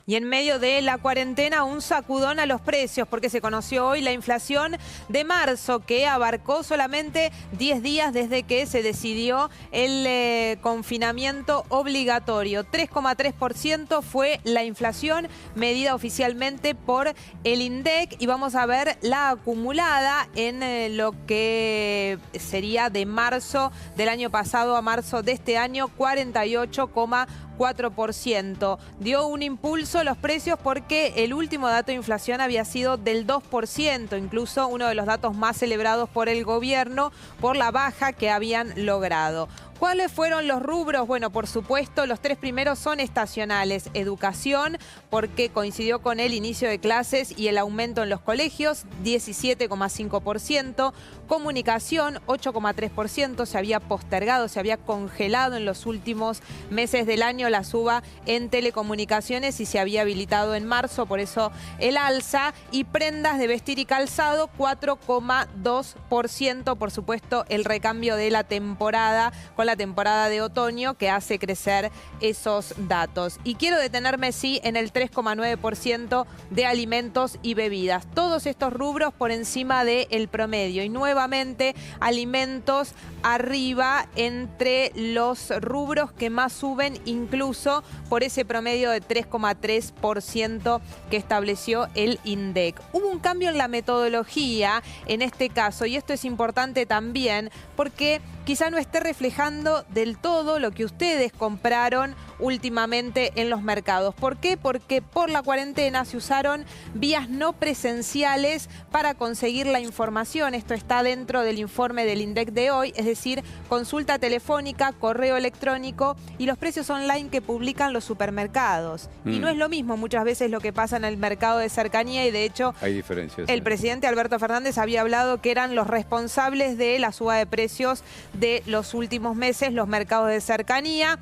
Y en medio de la cuarentena, un sacudón a los precios, porque se conoció hoy la inflación de marzo, que abarcó solamente 10 días desde que se decidió el confinamiento obligatorio. 3,3% fue la inflación medida oficialmente por el INDEC. Y vamos a ver la acumulada en lo que sería de marzo del año pasado a marzo de este año, 48,4%. Dio un impulso los precios porque el último dato de inflación había sido del 2%, incluso uno de los datos más celebrados por el gobierno por la baja que habían logrado. ¿Cuáles fueron los rubros? Bueno, por supuesto, los tres primeros son estacionales. Educación, porque coincidió con el inicio de clases y el aumento en los colegios, 17,5%. Comunicación, 8,3%. Se había postergado, se había congelado en los últimos meses del año la suba en telecomunicaciones y se había habilitado en marzo, por eso el alza. Y prendas de vestir y calzado, 4,2%. Por supuesto, el recambio de la temporada con la temporada de otoño que hace crecer esos datos. Y quiero detenerme, sí, en el 3,9% de alimentos y bebidas. Todos estos rubros por encima del promedio. Y nuevamente, alimentos arriba entre los rubros que más suben, incluso por ese promedio de 3,3% que estableció el INDEC. Hubo un cambio en la metodología en este caso, y esto es importante también porque quizá no esté reflejando del todo lo que ustedes compraron últimamente en los mercados. ¿Por qué? Porque por la cuarentena se usaron vías no presenciales para conseguir la información. Esto está dentro del informe del INDEC de hoy, es decir, consulta telefónica, correo electrónico y los precios online que publican los supermercados. Y no es lo mismo muchas veces lo que pasa en el mercado de cercanía, y de hecho hay diferencias. El presidente Alberto Fernández había hablado que eran los responsables de la suba de precios de los últimos meses, los mercados de cercanía.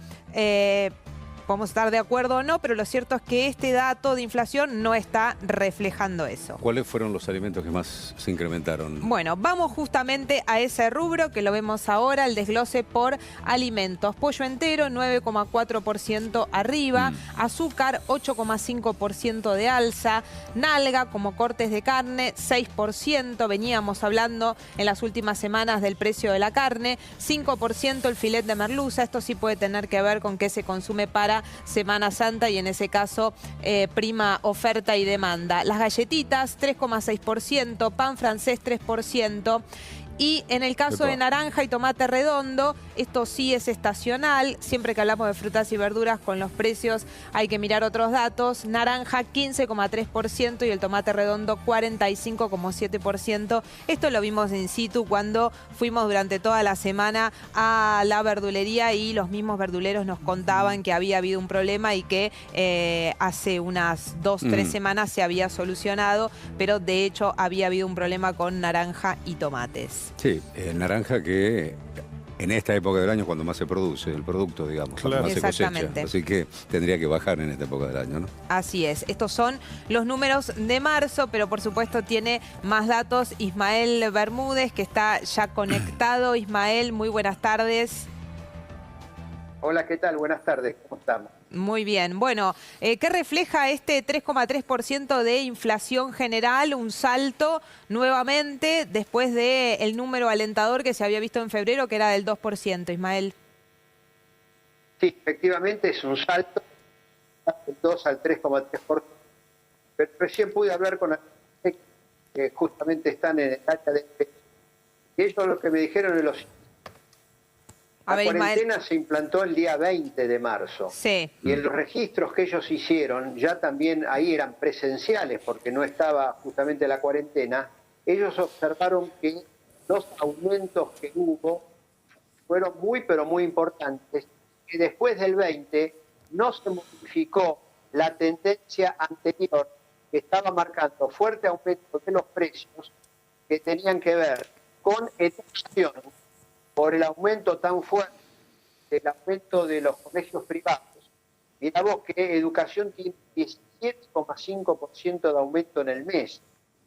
Podemos estar de acuerdo o no, pero lo cierto es que este dato de inflación no está reflejando eso. ¿Cuáles fueron los alimentos que más se incrementaron? Bueno, vamos justamente a ese rubro que lo vemos ahora, el desglose por alimentos. Pollo entero, 9,4% arriba. Azúcar, 8,5% de alza. Nalga, como cortes de carne, 6%. Veníamos hablando en las últimas semanas del precio de la carne. 5% el filet de merluza. Esto sí puede tener que ver con qué se consume para Semana Santa y en ese caso prima oferta y demanda. Las galletitas, 3,6%, pan francés, 3%. Y en el caso de naranja y tomate redondo, esto sí es estacional. Siempre que hablamos de frutas y verduras con los precios hay que mirar otros datos. Naranja 15,3% y el tomate redondo 45,7%. Esto lo vimos in situ cuando fuimos durante toda la semana a la verdulería y los mismos verduleros nos contaban que había habido un problema y que hace unas 2-3 semanas se había solucionado, pero de hecho había habido un problema con naranja y tomates. Sí, el naranja que en esta época del año es cuando más se produce el producto, digamos, cuando más se cosecha. Así que tendría que bajar en esta época del año, ¿no? Así es. Estos son los números de marzo, pero por supuesto tiene más datos Ismael Bermúdez, que está ya conectado. Ismael, muy buenas tardes. Hola, ¿qué tal? Buenas tardes, ¿cómo estamos? Muy bien. Bueno, ¿qué refleja este 3,3% de inflación general? Un salto nuevamente después del número alentador que se había visto en febrero, que era del 2%, Ismael. Sí, efectivamente es un salto del 2 al 3,3%. Pero recién pude hablar con que justamente están en el área de peso. Y ellos lo que me dijeron es lo siguiente. La cuarentena se implantó el día 20 de marzo. Sí. Y en los registros que ellos hicieron, ya también ahí eran presenciales porque no estaba justamente la cuarentena, ellos observaron que los aumentos que hubo fueron muy, pero muy importantes. Y después del 20 no se modificó la tendencia anterior que estaba marcando fuerte aumento de los precios que tenían que ver con educación, por el aumento tan fuerte del aumento de los colegios privados. Mirá vos que educación tiene 17,5% de aumento en el mes.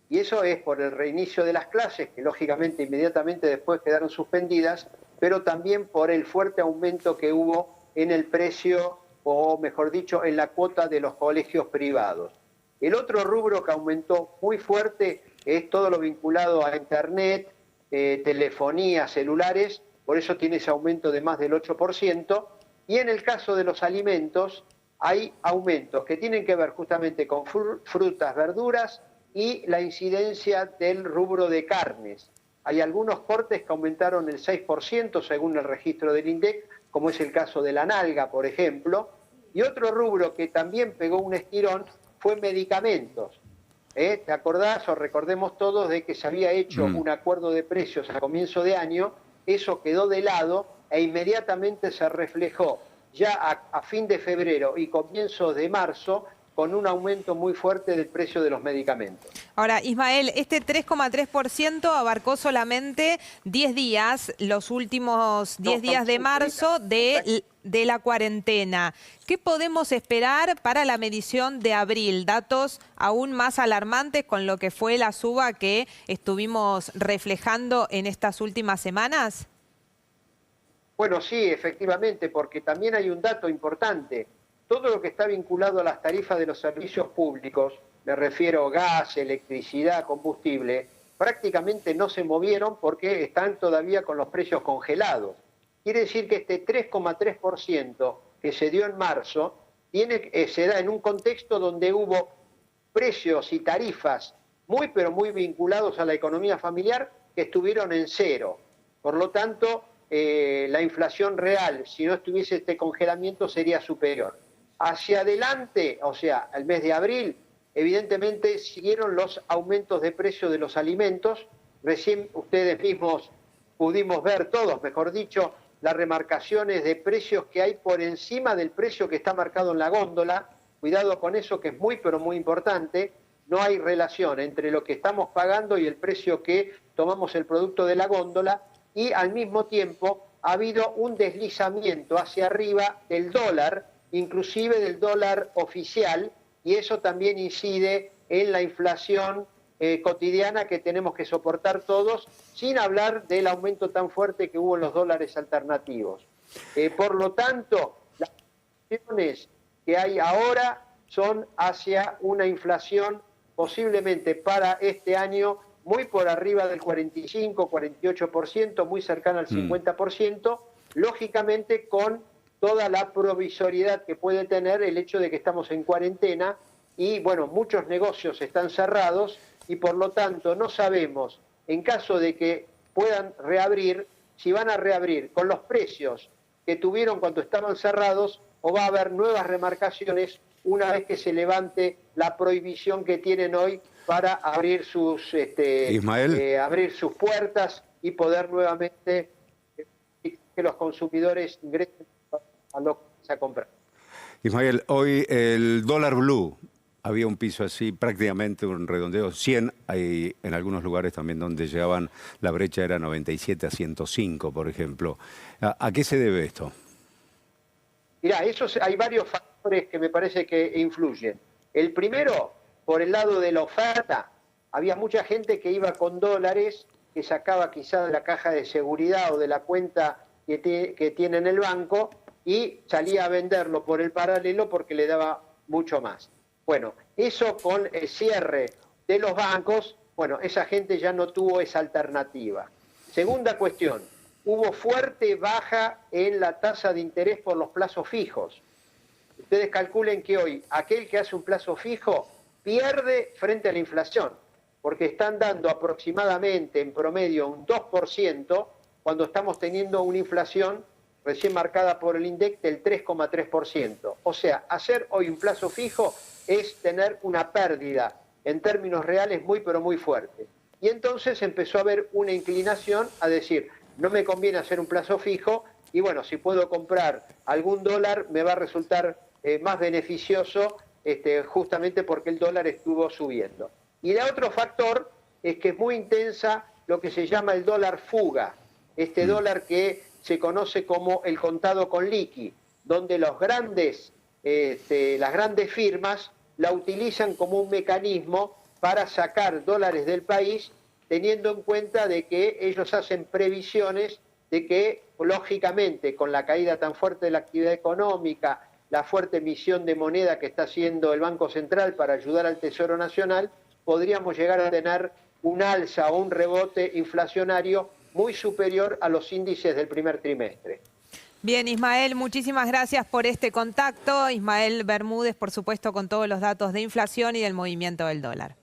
Y eso es por el reinicio de las clases, que lógicamente inmediatamente después quedaron suspendidas, pero también por el fuerte aumento que hubo en el precio o mejor dicho, en la cuota de los colegios privados. El otro rubro que aumentó muy fuerte es todo lo vinculado a Internet, telefonía, celulares, por eso tiene ese aumento de más del 8%, y en el caso de los alimentos hay aumentos que tienen que ver justamente con frutas, verduras y la incidencia del rubro de carnes. Hay algunos cortes que aumentaron el 6% según el registro del INDEC, como es el caso de la nalga, por ejemplo, y otro rubro que también pegó un estirón fue medicamentos. ¿Te acordás o recordemos todos de que se había hecho un acuerdo de precios a comienzo de año? Eso quedó de lado e inmediatamente se reflejó ya a fin de febrero y comienzos de marzo con un aumento muy fuerte del precio de los medicamentos. Ahora, Ismael, este 3,3% abarcó solamente 10 días, los últimos 10 días de marzo de la cuarentena. ¿Qué podemos esperar para la medición de abril? Datos aún más alarmantes con lo que fue la suba que estuvimos reflejando en estas últimas semanas. Bueno, sí, efectivamente, porque también hay un dato importante. Todo lo que está vinculado a las tarifas de los servicios públicos, me refiero a gas, electricidad, combustible, prácticamente no se movieron porque están todavía con los precios congelados. Quiere decir que este 3,3% que se dio en marzo se da en un contexto donde hubo precios y tarifas pero muy vinculados a la economía familiar que estuvieron en cero. Por lo tanto, la inflación real, si no estuviese este congelamiento, sería superior. Hacia adelante, o sea, el mes de abril, evidentemente siguieron los aumentos de precio de los alimentos. Recién ustedes mismos pudimos ver, todos mejor dicho, las remarcaciones de precios que hay por encima del precio que está marcado en la góndola. Cuidado con eso, que es pero muy importante. No hay relación entre lo que estamos pagando y el precio que tomamos el producto de la góndola, y al mismo tiempo ha habido un deslizamiento hacia arriba del dólar, inclusive del dólar oficial, y eso también incide en la inflación cotidiana que tenemos que soportar todos, sin hablar del aumento tan fuerte que hubo en los dólares alternativos. Por lo tanto, las opciones que hay ahora son hacia una inflación posiblemente para este año muy por arriba del 45, 48%, muy cercana al 50%, lógicamente con toda la provisoriedad que puede tener el hecho de que estamos en cuarentena y, bueno, muchos negocios están cerrados y por lo tanto no sabemos, en caso de que puedan reabrir, si van a reabrir con los precios que tuvieron cuando estaban cerrados o va a haber nuevas remarcaciones una vez que se levante la prohibición que tienen hoy para abrir sus abrir sus puertas y poder nuevamente que los consumidores ingresen a lo que se ha comprado. Ismael, hoy el dólar blue había un piso así, prácticamente un redondeo 100, hay en algunos lugares también donde llegaban, la brecha era 97 a 105, por ejemplo. ¿A qué se debe esto? Mirá, hay varios factores que me parece que influyen. El primero, por el lado de la oferta, había mucha gente que iba con dólares, que sacaba quizá de la caja de seguridad o de la cuenta que tiene en el banco y salía a venderlo por el paralelo porque le daba mucho más. Bueno, eso con el cierre de los bancos, bueno, esa gente ya no tuvo esa alternativa. Segunda cuestión, hubo fuerte baja en la tasa de interés por los plazos fijos. Ustedes calculen que hoy aquel que hace un plazo fijo pierde frente a la inflación, porque están dando aproximadamente en promedio un 2% cuando estamos teniendo una inflación recién marcada por el INDEC del 3,3%. O sea, hacer hoy un plazo fijo es tener una pérdida en términos reales pero muy fuerte. Y entonces empezó a haber una inclinación a decir, no me conviene hacer un plazo fijo y bueno, si puedo comprar algún dólar me va a resultar más beneficioso justamente porque el dólar estuvo subiendo. Y el otro factor es que es muy intensa lo que se llama el dólar fuga, dólar que se conoce como el contado con liqui, donde las grandes firmas la utilizan como un mecanismo para sacar dólares del país, teniendo en cuenta de que ellos hacen previsiones de que, lógicamente, con la caída tan fuerte de la actividad económica, la fuerte emisión de moneda que está haciendo el Banco Central para ayudar al Tesoro Nacional, podríamos llegar a tener un alza o un rebote inflacionario muy superior a los índices del primer trimestre. Bien, Ismael, muchísimas gracias por este contacto. Ismael Bermúdez, por supuesto, con todos los datos de inflación y del movimiento del dólar.